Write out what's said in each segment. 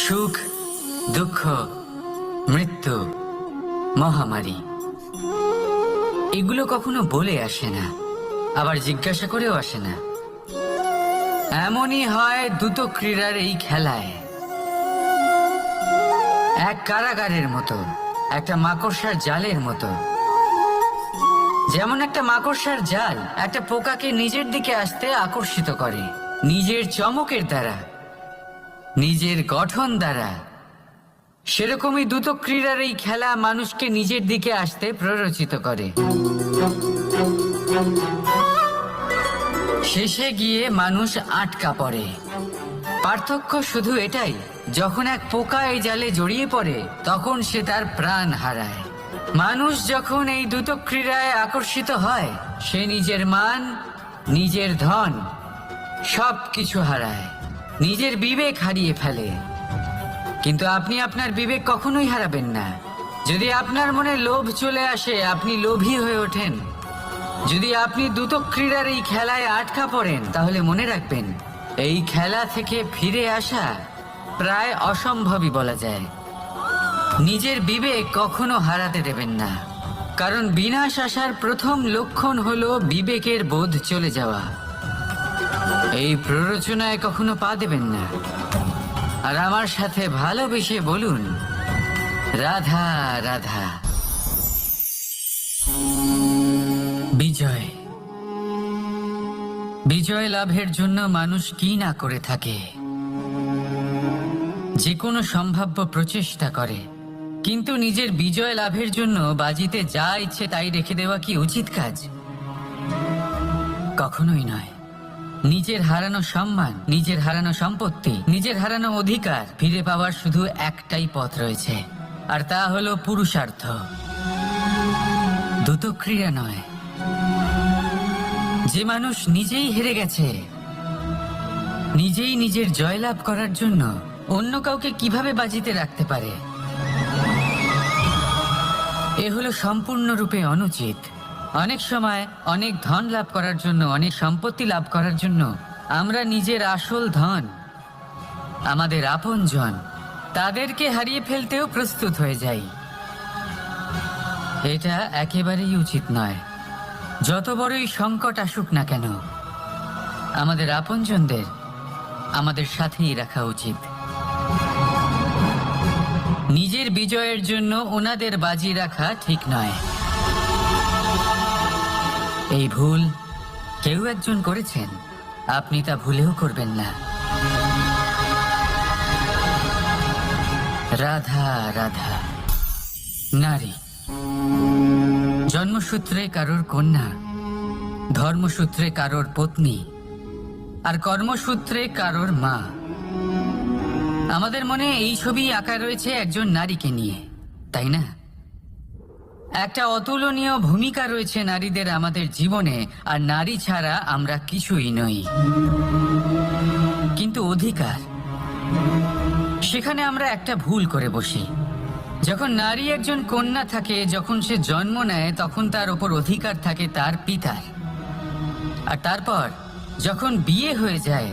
সুখ, দুঃখ, মৃত্যু, মহামারী এগুলো কখনো বলে আসে না, আবার জিজ্ঞাসা করেও আসে না। এমনই হয় দ্রুত ক্রীড়ার এই খেলায়। এক কারাগারের মতো, একটা মাকড়সার জালের মতো। যেমন একটা মাকড়সার জাল একটা পোকাকে নিজের দিকে আসতে আকর্ষিত করে নিজের চমকের দ্বারা, নিজের গঠন দ্বারা, সেরকমই দ্রুত ক্রীড়ার এই খেলা মানুষকে নিজের দিকে আসতে প্ররোচিত করে। শেষে গিয়ে মানুষ আটকা পড়ে। পার্থক্য শুধু এটাই, যখন এক পোকা এই জালে জড়িয়ে পড়ে তখন সে তার প্রাণ হারায়। মানুষ যখন এই দ্রুত ক্রীড়ায় আকর্ষিত হয় সে নিজের মান, নিজের ধন সব কিছু হারায়, নিজের বিবেক হারিয়ে ফেলে। কিন্তু আপনি আপনার বিবেক কখনোই হারাবেন না। যদি আপনার মনে লোভ চলে আসে আপনি লোভী হয়ে ওঠেন। যদি আপনি দ্রুত ক্রীড়ার এই খেলায় আটকা পড়েন তাহলে মনে রাখবেন এই খেলা থেকে ফিরে আসা প্রায় অসম্ভবই বলা যায়। নিজের বিবেক কখনো হারাতে দেবেন না, কারণ বিনাশ আসার প্রথম লক্ষণ হলো বিবেকের বোধ চলে যাওয়া। এই প্ররোচনায় কখনো পা দেবেন না। আর আমার সাথে ভালোবেসে বলুন, রাধা রাধা। বিজয়, বিজয় লাভের জন্য মানুষ কি না করে থাকে। যে কোনো সম্ভাব্য প্রচেষ্টা করে, কিন্তু নিজের বিজয় লাভের জন্য বাজিতে যা ইচ্ছে তাই রেখে দেওয়া কি উচিত কাজ? কখনোই নয়। নিজের হারানো সম্মান, নিজের হারানো সম্পত্তি, নিজের হারানো অধিকার ফিরে পাওয়ার শুধু একটাই পথ রয়েছে, আর তা হলো পুরুষার্থ। দ্রুত ক্রীড়া নয়। যে মানুষ নিজেই হেরে গেছে, নিজেই নিজের জয়লাভ করার জন্য অন্য কাউকে কিভাবে বাজিতে রাখতে পারে? এ হলো সম্পূর্ণরূপে অনুচিত। অনেক সময় অনেক ধন লাভ করার জন্য, অনেক সম্পত্তি লাভ করার জন্য আমরা নিজের আসল ধন, আমাদের আপনজন, তাদেরকে হারিয়ে ফেলতেও প্রস্তুত হয়ে যাই। এটা একেবারেই উচিত নয়। যত বড়ই সংকট আসুক না কেন, আমাদের আপনজনদের আমাদের সাথেই রাখা উচিত। নিজের বিজয়ের জন্য ওনাদের বাজি রাখা ঠিক নয়। এই ভুল কেউ একজন করেছেন, আপনি তা ভুলেও করবেন না। রাধা রাধা। নারী জন্মসূত্রে কারোর কন্যা, ধর্মসূত্রে কারোর পত্নী, আর কর্মসূত্রে কারোর মা। আমাদের মনে এই ছবি আঁকা রয়েছে একজন নারীকে নিয়ে, তাই না? একটা অতুলনীয় ভূমিকা রয়েছে নারীদের আমাদের জীবনে, আর নারী ছাড়া আমরা কিছুই নই। কিন্তু অধিকার, সেখানে আমরা একটা ভুল করে বসি। যখন নারী একজন কন্যা থাকে, যখন সে জন্ম নেয়, তখন তার ওপর অধিকার থাকে তার পিতার। আর তারপর যখন বিয়ে হয়ে যায়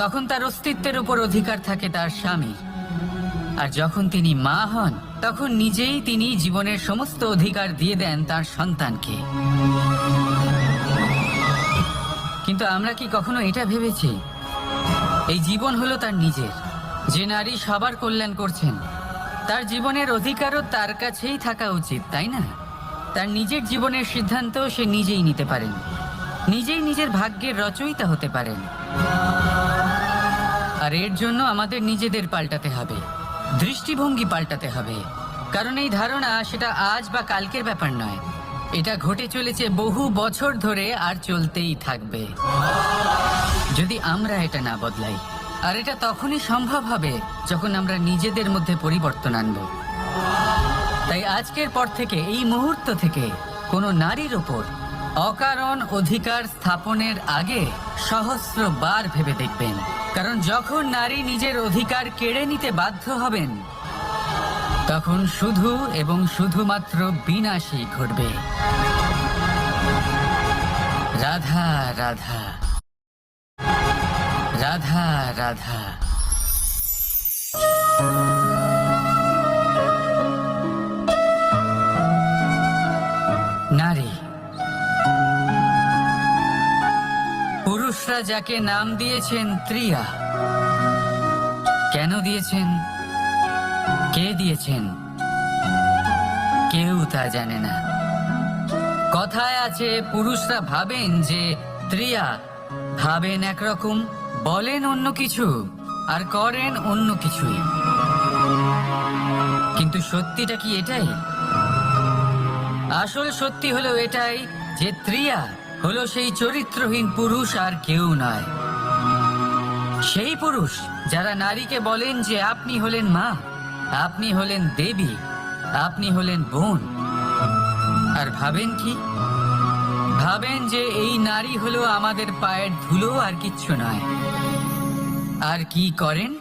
তখন তার অস্তিত্বের উপর অধিকার থাকে তার স্বামীর। আর যখন তিনি মা হন তখন নিজেই তিনি জীবনের সমস্ত অধিকার দিয়ে দেন তার সন্তানকে। কিন্তু আমরা কি কখনো এটা ভেবেছি এই জীবন হলো তার নিজের? যে নারী সবার কল্যাণ করছেন, তার জীবনের অধিকারও তার কাছেই থাকা উচিত, তাই না? তার নিজের জীবনের সিদ্ধান্ত সে নিজেই নিতে পারেন, নিজেই নিজের ভাগ্যের রচয়িতা হতে পারেন। আর এর জন্য আমাদের নিজেদের পাল্টাতে হবে, দৃষ্টিভঙ্গি পাল্টাতে হবে। কারণ এই ধারণা সেটা আজ বা কালকের ব্যাপার নয়, এটা ঘটে চলেছে বহু বছর ধরে আর চলতেই থাকবে যদি আমরা এটা না বদলাই। আর এটা তখনই সম্ভব হবে যখন আমরা নিজেদের মধ্যে পরিবর্তন আনব। তাই আজকের পর থেকে, এই মুহূর্ত থেকে কোনো নারীর ওপর অকারণ অধিকার স্থাপনের আগে সহস্রবার ভেবে দেখবেন। কারণ যখন নারী নিজের অধিকার কেড়ে নিতে বাধ্য হবেন তখন শুধু এবং শুধুমাত্র বিনাশই ঘটবে। রাধা রাধা, রাধা রাধা। নারী, পুরুষরা যাকে নাম দিয়েছেন ত্রিয়া, কেন দিয়েছেন, কে দিয়েছেন, কেউ তা জানে না। কথায় আছে পুরুষরা ভাবেন যে ত্রিয়া, ভাবেন একরকম, বলেন অন্য কিছু, আর করেন অন্য কিছুই। কিন্তু সত্যিটা কি এটাই? আসল সত্যি হলো এটাই যে ত্রিয়া হলো সেই চরিত্রহীন পুরুষ, আর কেউ নয়। সেই পুরুষ যারা নারীকে বলেন যে আপনি হলেন মা, আপনি হলেন দেবী, আপনি হলেন বোন, আর ভাবেন কি? ভাবেন যে এই নারী হলো আমাদের পায়ের ধুলো, আর কিচ্ছু নয়। আর কি করেন?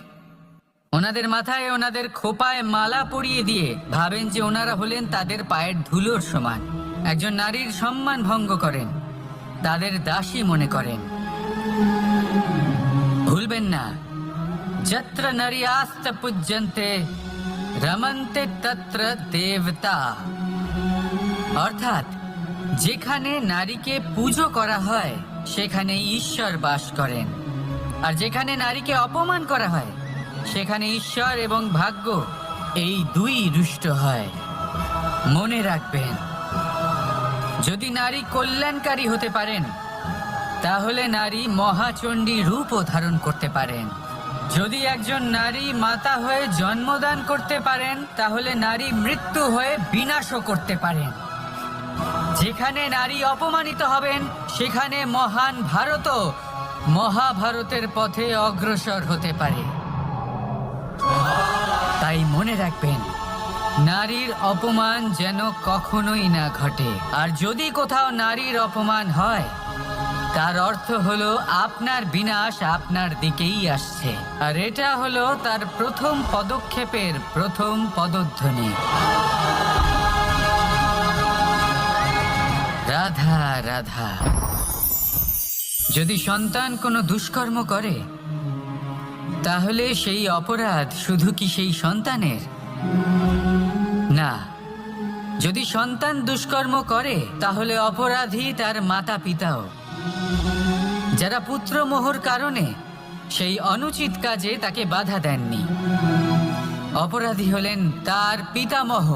ওনাদের মাথায়, ওনাদের খোপায় মালা পরিয়ে দিয়ে ভাবেন যে ওনারা হলেন তাদের পায়ের ধুলোর সমান। একজন নারীর সম্মান ভঙ্গ করেন, তাদের দাসী মনে করেন। ভুলবেন না, যত্র নারী আস্ত পূজ্যন্তে রমন্তে তত্র দেবতা। অর্থাৎ যেখানে নারীকে পুজো করা হয় সেখানে ঈশ্বর বাস করেন, আর যেখানে নারীকে অপমান করা হয় সেখানে ঈশ্বর এবং ভাগ্য এই দুই রুষ্ট হয়। মনে রাখবেন, যদি নারী কল্যাণকারী হতে পারেন তাহলে নারী মহাচণ্ডী রূপও ধারণ করতে পারেন। যদি একজন নারী মাতা হয়ে জন্মদান করতে পারেন তাহলে নারী মৃত্যু হয়ে বিনাশও করতে পারেন। যেখানে নারী অপমানিত হবেন সেখানে মহান ভারতও মহাভারতের পথে অগ্রসর হতে পারে। তাই মনে রাখবেন, নারীর অপমান যেন কখনোই না ঘটে। আর যদি কোথাও নারীর অপমান হয় তার অর্থ হলো আপনার বিনাশ আপনার দিকেই আসছে, আর এটা হলো তার প্রথম পদক্ষেপের প্রথম পদধ্বনি। রাধা রাধা। যদি সন্তান কোনো দুষ্কর্ম করে তাহলে সেই অপরাধ শুধু কি সেই সন্তানের? না, যদি সন্তান দুষ্কর্ম করে তাহলে অপরাধী তার মাতা পিতাও, যারা পুত্রমোহর কারণে সেই অনুচিত কাজে তাকে বাধা দেননি। অপরাধী হলেন তার পিতামহ,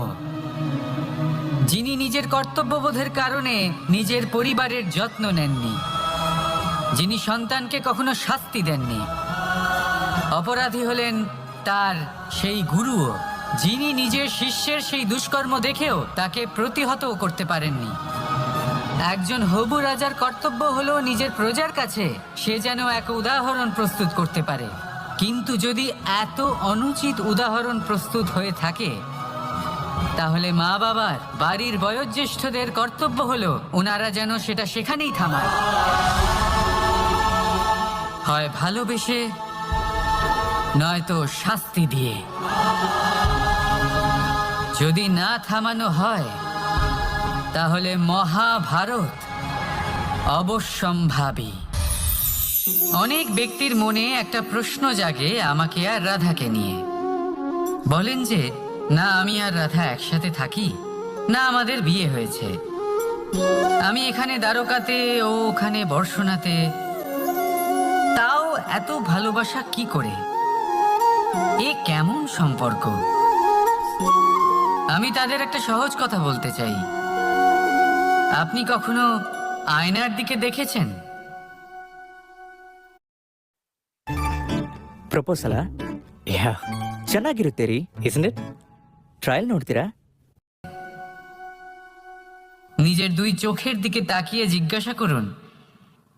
যিনি নিজের কর্তব্যবোধের কারণে নিজের পরিবারের যত্ন নেননি, যিনি সন্তানকে কখনো শাস্তি দেননি। অপরাধী হলেন তার সেই গুরুও, যিনি নিজের শিষ্যের সেই দুষ্কর্ম দেখেও তাকে প্রতিহত করতে পারেননি। একজন হবু রাজার কর্তব্য হলো নিজের প্রজার কাছে সে যেন এক উদাহরণ প্রস্তুত করতে পারে। কিন্তু যদি এত অনুচিত উদাহরণ প্রস্তুত হয়ে থাকে তাহলে মা বাবার, বাড়ির বয়োজ্যেষ্ঠদের কর্তব্য হলো ওনারা যেন সেটা সেখানেই থামায়, হয় ভালোবেসে নয়তো শাস্তি দিয়ে। যদি না থামানো হয় তাহলে মহাভারত অবশ্যম্ভাবী। অনেক ব্যক্তির মনে একটা প্রশ্ন জাগে আমাকে আর রাধাকে নিয়ে। বলেন যে না আমি আর রাধা একসাথে থাকি, না আমাদের বিয়ে হয়েছে, আমি এখানে দ্বারকাতে ও ওখানে বর্ষণাতে, তাও এত ভালোবাসা কি করে? এ কেমন সম্পর্ক? আমি তাদের একটা সহজ কথা বলতে চাই। আপনি কখনো আয়নার দিকে দেখেছেন? ಪ್ರಪೋಸಲ ಯಾ ಚೆನ್ನಾಗಿರುತ್ತೀರಿ isn't it? ಟ್ರಯಲ್ ನೋಡ್ತೀರಾ? নিজের দুই চোখের দিকে তাকিয়ে জিজ্ঞাসা করুন,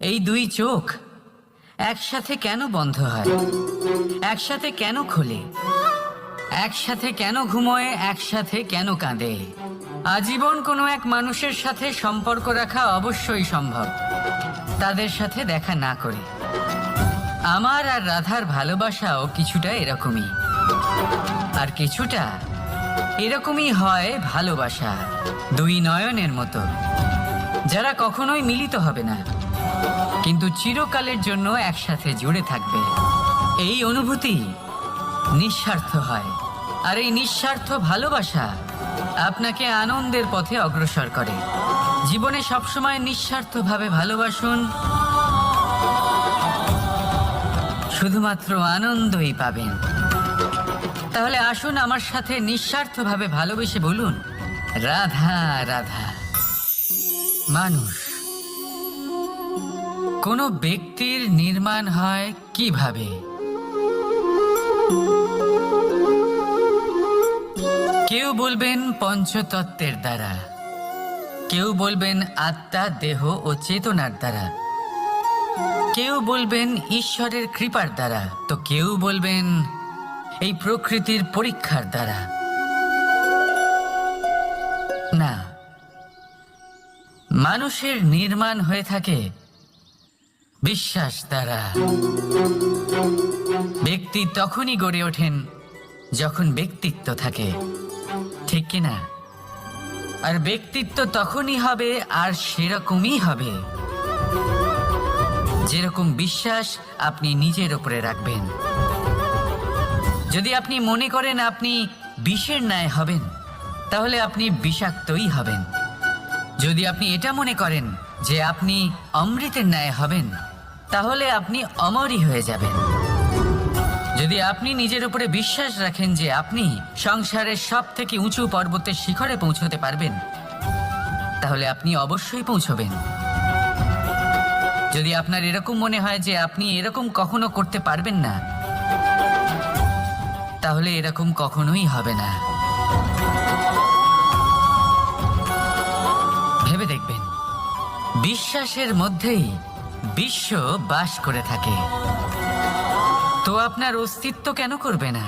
এই দুই চোখ একসাথে কেন বন্ধ হয়, একসাথে কেন খোলে, একসাথে কেন ঘুমোয়, একসাথে কেন কাঁদে? আজীবন কোনো এক মানুষের সাথে সম্পর্ক রাখা অবশ্যই সম্ভব, তাদের সাথে দেখা না করে। আমার আর রাধার ভালোবাসাও কিছুটা এরকমই, আর কিছুটা এরকমই হয় ভালোবাসা দুই নয়নের মতো, যারা কখনোই মিলিত হবে না কিন্তু চিরকালের জন্য একসাথে জুড়ে থাকবে। এই অনুভূতি নিঃস্বার্থ হয়। আর এই নিঃস্বার্থ ভালোবাসা আপনাকে আনন্দের পথে অগ্রসর করে। জীবনে সবসময় নিঃস্বার্থভাবে ভালোবাসুন, শুধুমাত্র আনন্দই পাবেন। তাহলে আসুন আমার সাথে নিঃস্বার্থভাবে ভালোবেসে বলুন, রাধা রাধা। মানুষ, কোনো ব্যক্তির নির্মাণ হয় কিভাবে? কেউ বলবেন পঞ্চতত্ত্বের দ্বারা, কেউ বলবেন আত্মা, দেহ ও চেতনার দ্বারা, কেউ বলবেন ঈশ্বরের কৃপার দ্বারা, তো কেউ বলবেন এই প্রকৃতির পরীক্ষার দ্বারা। না, মানুষের নির্মাণ হয়ে থাকে বিশ্বাস দ্বারা। ব্যক্তি তখনই গড়ে ওঠেন যখন ব্যক্তিত্ব থাকে, ঠিক কিনা? আর ব্যক্তিত্ব তখনই হবে আর সেরকমই হবে যেরকম বিশ্বাস আপনি নিজের উপরে রাখবেন। যদি আপনি মনে করেন আপনি বিষের ন্যায় হবেন, তাহলে আপনি বিষাক্তই হবেন। যদি আপনি এটা মনে করেন যে আপনি অমৃতের ন্যায় হবেন, তাহলে আপনি অমরই হয়ে যাবেন। যদি আপনি নিজের উপরে বিশ্বাস রাখেন যে আপনি সংসারের সব থেকে উঁচু পর্বতের শিখরে পৌঁছতে পারবেন, তাহলে আপনি অবশ্যই পৌঁছবেন। যদি আপনার এরকম মনে হয় যে আপনি এরকম কখনো করতে পারবেন না, তাহলে এরকম কখনোই হবে না। ভেবে দেখবেন, বিশ্বাসের মধ্যেই বিশ্ব বাস করে থাকে। তো আপনার অস্তিত্ব কেন করবে না?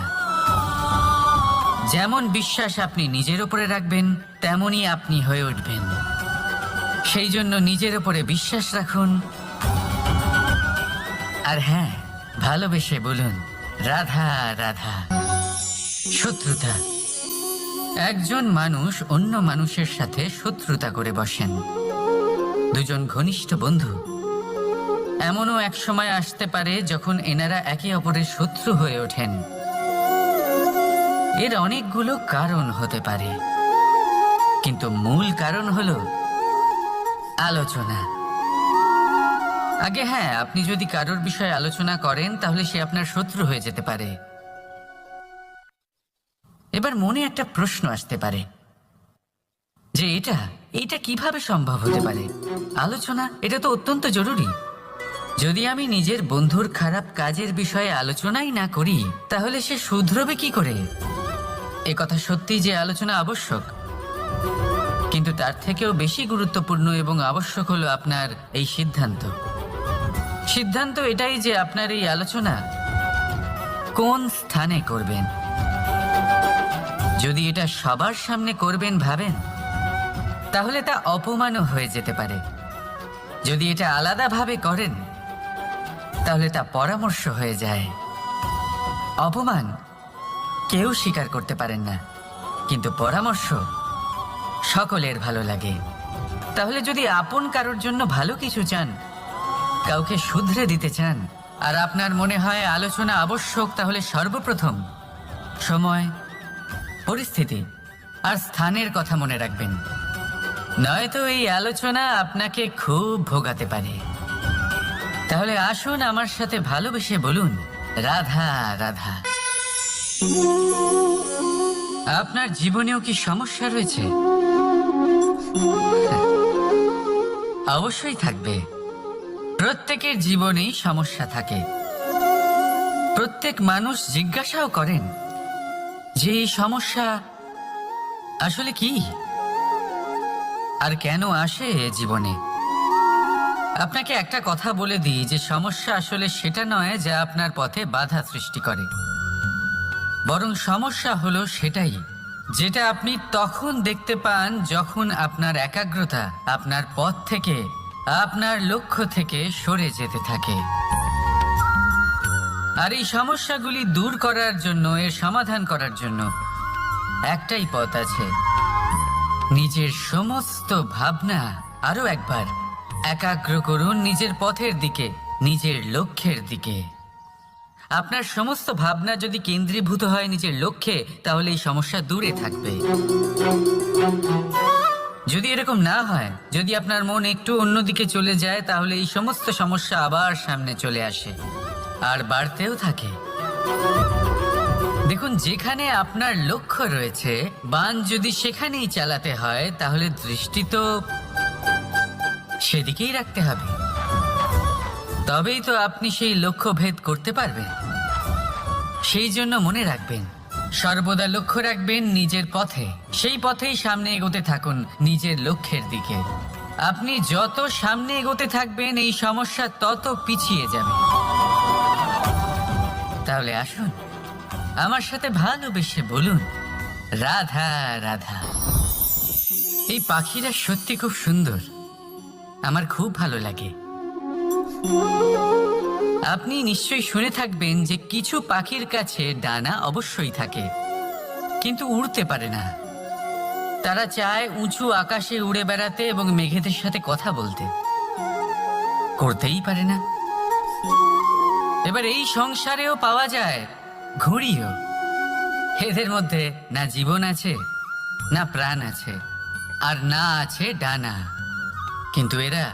যেমন বিশ্বাস আপনি নিজের উপরে রাখবেন, তেমনই আপনি হয়ে উঠবেন। সেই জন্য নিজের উপরে বিশ্বাস রাখুন। আর হ্যাঁ, ভালোবেসে বলুন, রাধা রাধা। শত্রুতা, একজন মানুষ অন্য মানুষের সাথে শত্রুতা করে বসেন। দুজন ঘনিষ্ঠ বন্ধু, এমনও এক সময় আসতে পারে যখন এনারা একে অপরের শত্রু হয়ে ওঠেন। এর অনেকগুলো কারণ হতে পারে, কিন্তু মূল কারণ হলো আলোচনা। আগে হ্যাঁ, আপনি যদি কারোর বিষয়ে আলোচনা করেন তাহলে সে আপনার শত্রু হয়ে যেতে পারে। এবার মনে একটা প্রশ্ন আসতে পারে যে এটা কিভাবে সম্ভব হতে পারে? আলোচনা, এটা তো অত্যন্ত জরুরি। যদি আমি নিজের বন্ধুর খারাপ কাজের বিষয়ে আলোচনাই না করি, তাহলে সে শুধরবে কি করে? এ কথা সত্যি যে আলোচনা আবশ্যক, কিন্তু তার থেকেও বেশি গুরুত্বপূর্ণ এবং আবশ্যক হলো আপনার এই সিদ্ধান্ত। সিদ্ধান্ত এটাই যে আপনার এই আলোচনা কোন স্থানে করবেন। যদি এটা সবার সামনে করবেন ভাবেন, তাহলে তা অপমানও হয়ে যেতে পারে। যদি এটা আলাদাভাবে করেন, তাহলে তা পরামর্শ হয়ে যায়। অপমান কেউ স্বীকার করতে পারেন না, কিন্তু পরামর্শ সকলের ভালো লাগে। তাহলে যদি আপন কারোর জন্য ভালো কিছু চান, কাউকে শুধরে দিতে চান, আর আপনার মনে হয় আলোচনা আবশ্যক, তাহলে সর্বপ্রথম সময়, পরিস্থিতি আর স্থানের কথা মনে রাখবেন। নয়তো এই আলোচনা আপনাকে খুব ভোগাতে পারে। তাহলে আসুন আমার সাথে ভালোবেসে বলুন, রাধা রাধা। আপনার জীবনেও কি সমস্যা রয়েছে? অবশ্যই থাকবে। প্রত্যেকের জীবনেই সমস্যা থাকে। প্রত্যেক মানুষ জিজ্ঞাসাও করেন যে এই সমস্যা আসলে কি আর কেন আসে জীবনে। আপনাকে একটা কথা বলে দিই যে সমস্যা আসলে সেটা নয় যা আপনার পথে বাধা সৃষ্টি করে, বরং সমস্যা হলো সেটাই যেটা আপনি তখন দেখতে পান যখন আপনার একাগ্রতা আপনার পথ থেকে, আপনার লক্ষ্য থেকে সরে যেতে থাকে। আর এই সমস্যাগুলি দূর করার জন্য, এর সমাধান করার জন্য একটাই পথ আছে। নিজের সমস্ত ভাবনা আরো একবার একাগ্র করুন নিজের পথের দিকে, নিজের লক্ষ্যের দিকে। আপনার সমস্ত ভাবনা যদি কেন্দ্রীভূত হয় নিজের লক্ষ্যে, তাহলে এই সমস্যা দূরে থাকবে। যদি এরকম না হয়, যদি আপনার মন একটু অন্যদিকে চলে যায়, তাহলে এই সমস্ত সমস্যা আবার সামনে চলে আসে আর বাড়তেও থাকে। দেখুন, যেখানে আপনার লক্ষ্য রয়েছে, বান যদি সেখানেই চালাতে হয়, তাহলে দৃষ্টি তো সেদিকেই রাখতে হবে। তবেই তো আপনি সেই লক্ষ্য ভেদ করতে পারবেন। সেই জন্য মনে রাখবেন, সর্বদা লক্ষ্য রাখবেন নিজের পথে, সেই পথেই সামনে এগোতে থাকুন নিজের লক্ষ্যের দিকে। আপনি যত সামনে এগোতে থাকবেন, এই সমস্যা তত পিছিয়ে যাবে। তাহলে আসুন, আমার সাথে ভালোবেসে বলুন, রাধা রাধা। এই পাখিরা সত্যি খুব সুন্দর, আমার খুব ভালো লাগে। আপনি নিশ্চয়ই শুনে থাকবেন যে কিছু পাখির কাছে ডানা অবশ্যই থাকে, কিন্তু উড়তে পারে না। তারা চায় উঁচু আকাশে উড়ে বেড়াতে এবং মেঘেদের সাথে কথা বলতে, করতেই পারে না। এবার এই সংসারেও পাওয়া যায় ঘুড়িও। এদের মধ্যে না জীবন আছে, না প্রাণ আছে, আর না আছে ডানা, কিন্তু এরা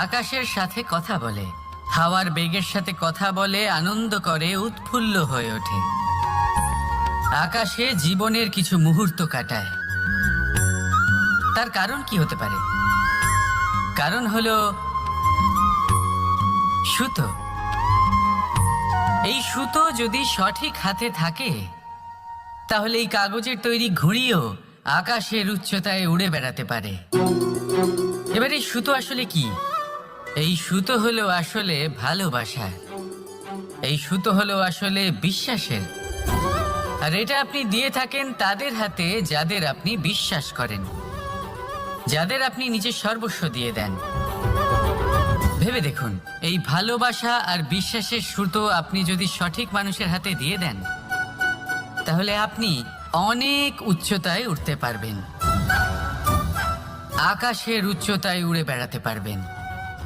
আকাশের সাথে কথা বলে, হাওয়ার বেগের সাথে কথা বলে, আনন্দ করে, উৎফুল্ল হয়ে ওঠে। আকাশে জীবনের কিছু মুহূর্ত কাটায়। তার কারণ কি হতে পারে? কারণ হলো সুতো। এই সুতো যদি সঠিক হাতে থাকে, তাহলে এই কাগজের তৈরি ঘুড়িও আকাশের উচ্চতায় উড়ে বেড়াতে পারে। এবার এই সুতো আসলে কি? এই সুতো হলো আসলে ভালোবাসা। এই সুতো হলো আসলে বিশ্বাসের। আর এটা আপনি দিয়ে থাকেন তাদের হাতে যাদের আপনি বিশ্বাস করেন, যাদের আপনি নিজের সর্বস্ব দিয়ে দেন। ভেবে দেখুন, এই ভালোবাসা আর বিশ্বাসের সুতো আপনি যদি সঠিক মানুষের হাতে দিয়ে দেন, তাহলে আপনি অনেক উচ্চতায় উঠতে পারবেন, আকাশের উচ্চতায় উড়ে বেড়াতে পারবেন,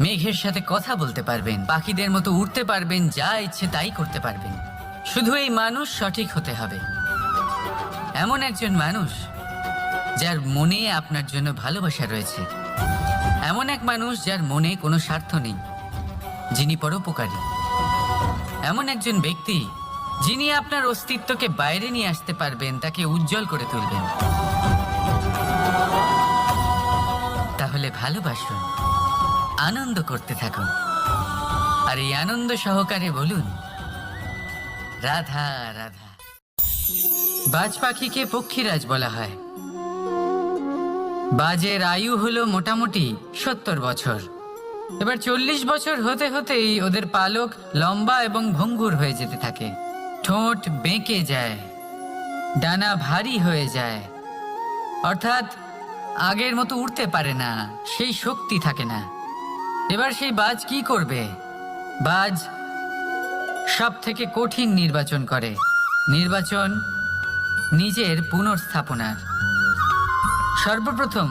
মেঘের সাথে কথা বলতে পারবেন, পাখিদের মতো উড়তে পারবেন, যা ইচ্ছে তাই করতে পারবেন। শুধু এই মানুষ সঠিক হতে হবে, এমন একজন মানুষ যার মনে আপনার জন্য ভালোবাসা রয়েছে, এমন এক মানুষ যার মনে কোনো স্বার্থ নেই, যিনি পরোপকারী, এমন একজন ব্যক্তি যিনি আপনার অস্তিত্বকে বাইরে নিয়ে আসতে পারবেন, তাকে উজ্জ্বল করে তুলবেন। তাহলে ভালোবাসুন, আনন্দ করতে থাকুন, আর এই আনন্দ সহকারে বলুন, রাধা রাধা। বাজ পাখিকে পক্ষীরাজ বলা হয়। বাজের আয়ু হলো মোটামুটি 70 বছর। এবার 40 বছর হতে হতেই ওদের পালক লম্বা এবং ভঙ্গুর হয়ে যেতে থাকে, ঠোঁট বেঁকে যায়, ডানা ভারী হয়ে যায়, অর্থাৎ আগের মতো উড়তে পারে না, সেই শক্তি থাকে না। এবার সেই বাজ কি করবে? বাজ সব থেকে কঠিন নির্বাচন করে, নির্বাচন নিজের পুনর্স্থাপনার। সর্বপ্রথম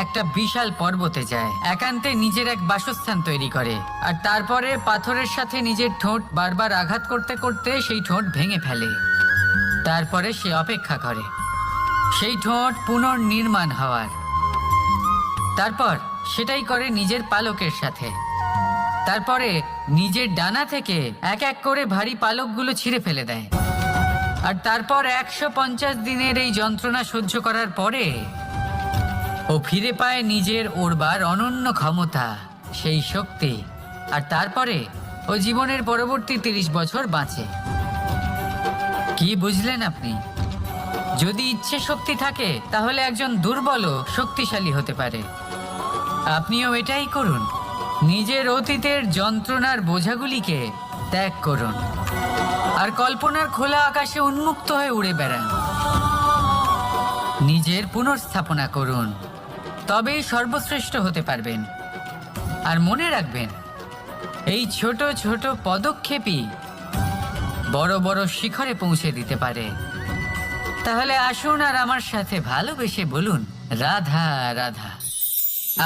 একটা বিশাল পর্বতে যায়, একান্তে নিজের এক বাসস্থান তৈরি করে, আর তারপরে পাথরের সাথে নিজের ঠোঁট বারবার আঘাত করতে করতে সেই ঠোঁট ভেঙে ফেলে। তারপরে সে অপেক্ষা করে সেই ঠোঁট পুনর্নির্মাণ হওয়ার। তারপর সেটাই করে নিজের পালকের সাথে। তারপরে নিজের ডানা থেকে এক এক করে ভারী পালকগুলো ছিঁড়ে ফেলে দেয়। আর তারপর 150 দিনের এই যন্ত্রণা সহ্য করার পরে ও ফিরে পায় নিজের ওড়বার অনন্য ক্ষমতা, সেই শক্তি। আর তারপরে ও জীবনের পরবর্তী 30 বছর বাঁচে। কি বুঝলেন আপনি? যদি ইচ্ছে শক্তি থাকে, তাহলে একজন দুর্বলও শক্তিশালী হতে পারে। আপনিও এটাই করুন, নিজের অতীতের যন্ত্রণার বোঝাগুলিকে ত্যাগ করুন, আর কল্পনার খোলা আকাশে উন্মুক্ত হয়ে উড়ে বেড়ান। নিজের পুনর্স্থাপনা করুন, তবেই সর্বশ্রেষ্ঠ হতে পারবেন। আর মনে রাখবেন, এই ছোট ছোট পদক্ষেপই বড় বড় শিখরে পৌঁছে দিতে পারে। তাহলে আসুন আর আমার সাথে ভালোবেসে বলুন, রাধা রাধা।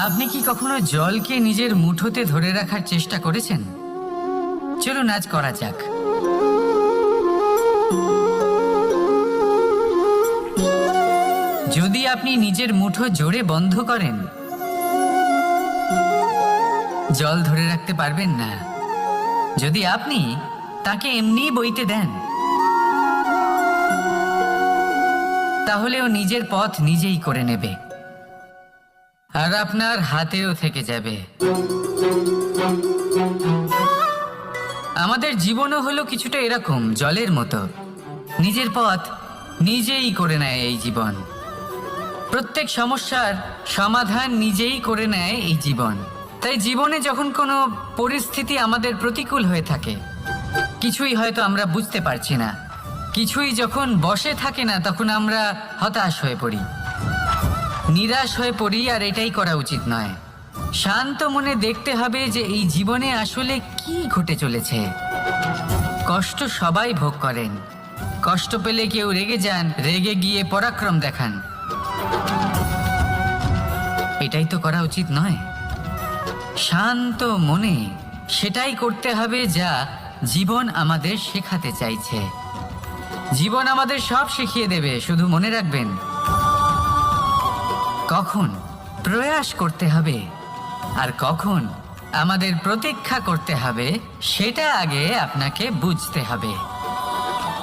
আপনি কি কখনো জলকে নিজের মুঠোতে ধরে রাখার চেষ্টা করেছেন? চলুন আজ করা যাক। যদি আপনি নিজের মুঠো জোরে বন্ধ করেন, জল ধরে রাখতে পারবেন না। যদি আপনি তাকে এমনি বইতে দেন, তাহলে ও নিজের পথ নিজেই করে নেবে, আর আপনার হাতেও থেকে যাবে। আমাদের জীবনও হলো কিছুটা এরকম, জলের মতো। নিজের পথ নিজেই করে নেয় এই জীবন। প্রত্যেক সমস্যার সমাধান নিজেই করে নেয় এই জীবন। তাই জীবনে যখন কোনো পরিস্থিতি আমাদের প্রতিকূল হয়ে থাকে, কিছুই হয়তো আমরা বুঝতে পারছি না, কিছুই যখন বসে থাকে না, তখন আমরা হতাশ হয়ে পড়ি, নিরাশ হয়ে পড়ি। আর এটাই করা উচিত নয়। শান্ত মনে দেখতে হবে যে এই জীবনে আসলে কি ঘটে চলেছে। কষ্ট সবাই ভোগ করেন। কষ্ট পেলে কেউ রেগে যান, রেগে গিয়ে পরাক্রম দেখান। এটাই তো করা উচিত নয়। শান্ত মনে সেটাই করতে হবে যা জীবন আমাদের শেখাতে চাইছে। জীবন আমাদের সব শিখিয়ে দেবে, শুধু মনে রাখবেন কখন প্রয়াস করতে হবে আর কখন আমাদের প্রতীক্ষা করতে হবে, সেটা আগে আপনাকে বুঝতে হবে।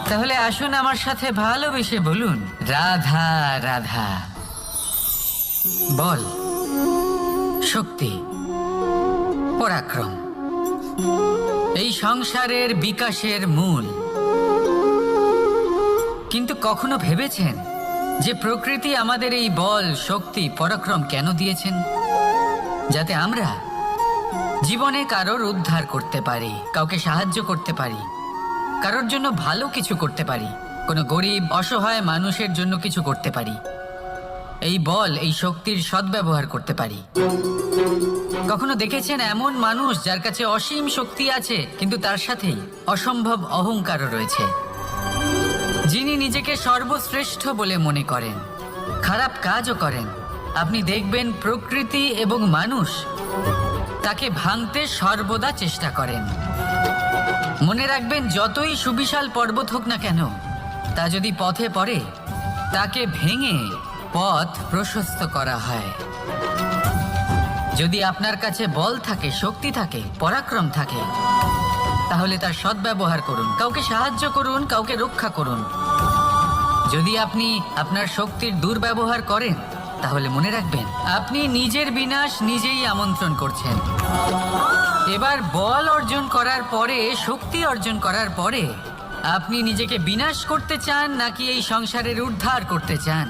তাহলে আসুন আমার সাথে ভালোবেসে বলুন, রাধা রাধা। বল, শক্তি, পরাক্রম এই সংসারের বিকাশের মূল। কিন্তু কখনো ভেবেছেন যে প্রকৃতি আমাদের এই বল, শক্তি, পরাক্রম কেন দিয়েছেন? যাতে আমরা জীবনে কারোর উদ্ধার করতে পারি, কাউকে সাহায্য করতে পারি, কারোর জন্য ভালো কিছু করতে পারি, কোনো গরিব অসহায় মানুষের জন্য কিছু করতে পারি। এই বল, এই শক্তির সদ্ব্যবহার করতে পারি। কখনো দেখেছেন এমন মানুষ যার কাছে অসীম শক্তি আছে, কিন্তু তার সাথেই অসম্ভব অহংকারও রয়েছে, যিনি নিজেকে সর্বশ্রেষ্ঠ বলে মনে করেন, খারাপ কাজও করেন। আপনি দেখবেন প্রকৃতি এবং মানুষ তাকে ভাঙতে সর্বদা চেষ্টা করেন। মনে রাখবেন, যতই সুবিশাল পর্বত হোক না কেন, তা যদি পথে পড়ে, তাকে ভেঙে পথ প্রশস্ত করা হয়। যদি আপনার কাছে বল থাকে, শক্তি থাকে, পরাক্রম থাকে, তাহলে তার সদ্ব্যবহার করুন, কাউকে সাহায্য করুন, কাউকে রক্ষা করুন। যদি আপনি আপনার শক্তির দুর্ব্যবহার করেন, তাহলে মনে রাখবেন আপনি নিজের বিনাশ নিজেই আমন্ত্রণ করছেন। এবার বল অর্জন করার পরে, শক্তি অর্জন করার পরে, আপনি নিজেকে বিনাশ করতে চান নাকি এই সংসারের উদ্ধার করতে চান?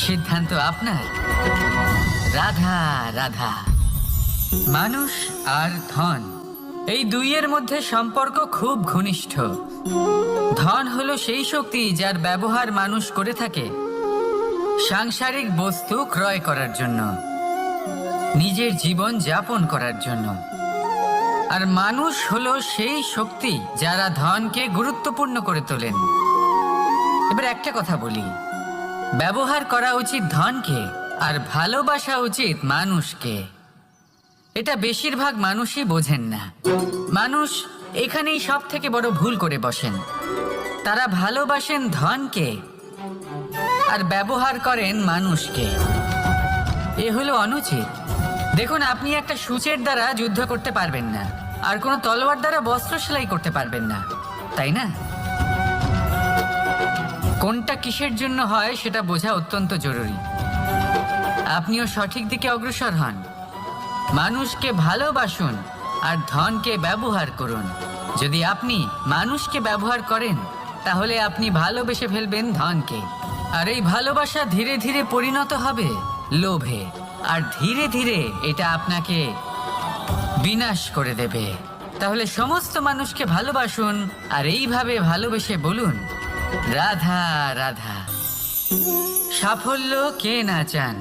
সিদ্ধান্ত আপনার। রাধা রাধা। মানুষ আর ধন, এই দুইয়ের মধ্যে সম্পর্ক খুব ঘনিষ্ঠ। ধন হলো সেই শক্তি যার ব্যবহার মানুষ করে থাকে সাংসারিক বস্তু ক্রয় করার জন্য, নিজের জীবন যাপন করার জন্য। আর মানুষ হলো সেই শক্তি যারা ধনকে গুরুত্বপূর্ণ করে তোলেন। এবার একটা কথা বলি, ব্যবহার করা উচিত ধনকে আর ভালোবাসা উচিত মানুষকে। এটা বেশিরভাগ মানুষই বোঝেন না। মানুষ এখানেই সব থেকে বড় ভুল করে বসেন। তারা ভালোবাসেন ধনকে আর ব্যবহার করেন মানুষকে। এ হলো অনুচিত। দেখুন, আপনি একটা সূচের দ্বারা যুদ্ধ করতে পারবেন না, আর কোনো তলোয়ার দ্বারা বস্ত্র সেলাই করতে পারবেন না, তাই না? কোনটা কিসের জন্য হয় সেটা বোঝা অত্যন্ত জরুরি। আপনিও সঠিক দিকে অগ্রসর হন। মানুষকে ভালোবাসুন আর ধনকে ব্যবহার করুন। যদি আপনি মানুষকে ব্যবহার করেন, তাহলে আপনি ভালোবেসে ফেলবেন ধনকে, আর এই ভালোবাসা ধীরে ধীরে পরিণত হবে লোভে, আর ধীরে ধীরে এটা আপনাকে বিনাশ করে দেবে। তাহলে সমস্ত মানুষকে ভালোবাসুন আর এইভাবে ভালোবেসে বলুন, রাধা রাধা। সাফল্য কে না চান?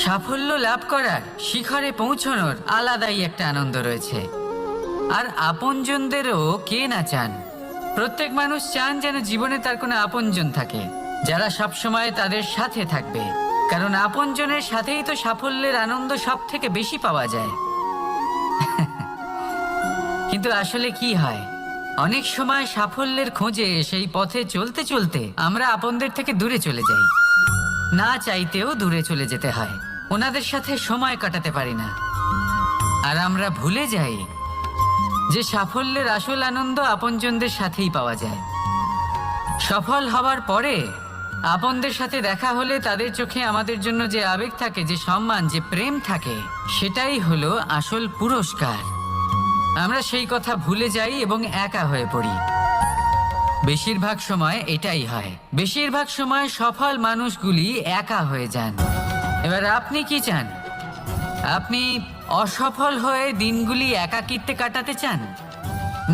সাফল্য লাভ করার, শিখরে পৌঁছানোর আলাদাই একটা আনন্দ রয়েছে। আর আপনজনদেরও কে না চান? প্রত্যেক মানুষ চান যেন জীবনে তার কোনো আপনজন থাকে, যারা সবসময় তাদের সাথে থাকবে। কারণ আপনজনের সাথেই তো সাফল্যের আনন্দ সব থেকে বেশি পাওয়া যায়। কিন্তু আসলে কি হয়, অনেক সময় সাফল্যের খোঁজে সেই পথে চলতে চলতে আমরা আপনদের থেকে দূরে চলে যাই, না চাইতেও দূরে চলে যেতে হয়, ওনাদের সাথে সময় কাটাতে পারি না। আর আমরা ভুলে যাই যে সাফল্যের আসল আনন্দ আপনজনদের সাথেই পাওয়া যায়। সফল হওয়ার পরে আপনদের সাথে দেখা হলে তাদের চোখে আমাদের জন্য যে আবেগ থাকে, যে সম্মান, যে প্রেম থাকে, সেটাই হলো আসল পুরস্কার। আমরা সেই কথা ভুলে যাই এবং একা হয়ে পড়ি। বেশিরভাগ সময় এটাই হয়, বেশিরভাগ সময় সফল মানুষগুলি একা হয়ে যান। এবার আপনি কি চান? আপনি অসফল হয়ে দিনগুলি একাকিত্বে কাটাতে চান,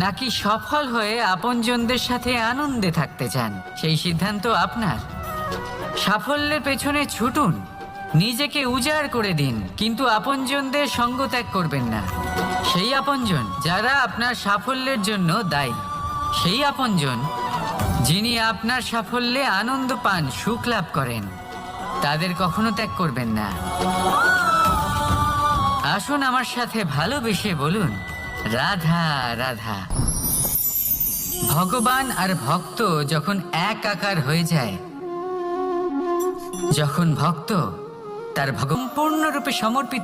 নাকি সফল হয়ে আপনজনদের সাথে আনন্দে থাকতে চান? সেই সিদ্ধান্ত আপনার। সাফল্যের পেছনে ছুটুন, নিজেকে উজাড় করে দিন, কিন্তু আপনজনদের সঙ্গ ত্যাগ করবেন না। সেই আপনজন যারা আপনার সাফল্যের জন্য দায়ী, সেই আপনজন যিনি আপনার সাফল্যে আনন্দ পান, সুখ লাভ করেন, তাদের কখনো ত্যাগ করবেন না। আসুন আমার সাথে ভালোবেসে বলুন, রাধা রাধা। ভগবান আর ভক্ত যখন এক আকার হয়ে যায়, যখন ভক্ত তার সম্পূর্ণরূপে সমর্পিত